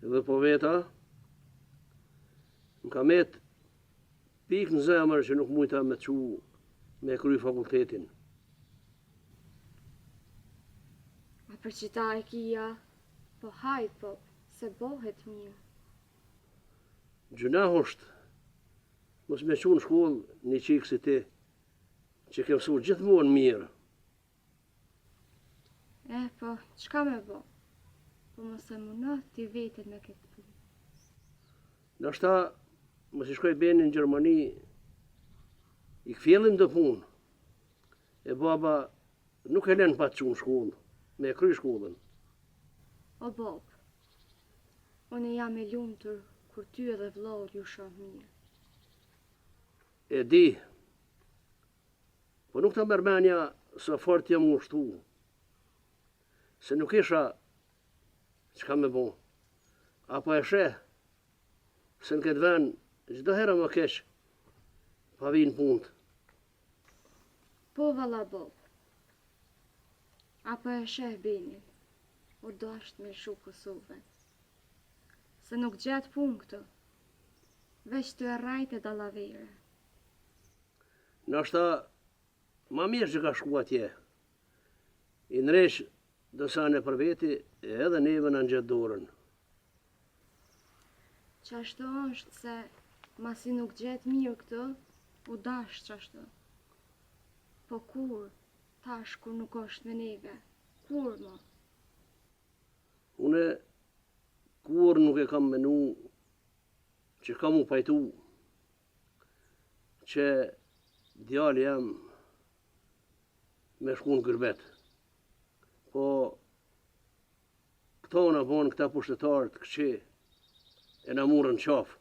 Edhe po veta, më ka met pikë në zemër që nuk mujta me çu me kry fakultetin. A për qita e kia, po hajt po, se bohet mirë. Gjuna është, mos me qu në shkollë një qikë si ti, që ke mësu gjithmonë mirë. Po, qka me bo? Po mos e muna ti vetet me këtë punë. Nashta, mos i shkoj beni në Gjermani, i këfjellim dë punë. E baba nuk e len pa të qu në shkollë, me kry shkollën. O Bob, unë jam e lumtur kur ty edhe vllahut ju shoh mirë. E di, po nuk ta mërmenja sa fort jam ushtu, se nuk isha çka me bo. Apo e sheh, se në këtë vend çdo herë më keq, pa vinë punët. Po valla Bob, apo e sheh Benin, u dasht me shu Kosovën. Se nuk gjatë punë këtu, veç të e rajt e dallavere. Nashta, ma mirë që ka shku atje. I nresh dësa në për veti, edhe neve në ngjetë dorën. Qashtu është se, masi nuk gjetë mirë këtu, u dash qashtu. Po kur, tash kur nuk është me neve, kur mo? Une, kur nuk e kam menu, që kam u pajtu, që djali jam me shku në Gërbet. Po, këto në bonë këta pushtetarët këqe, e në murën qafë.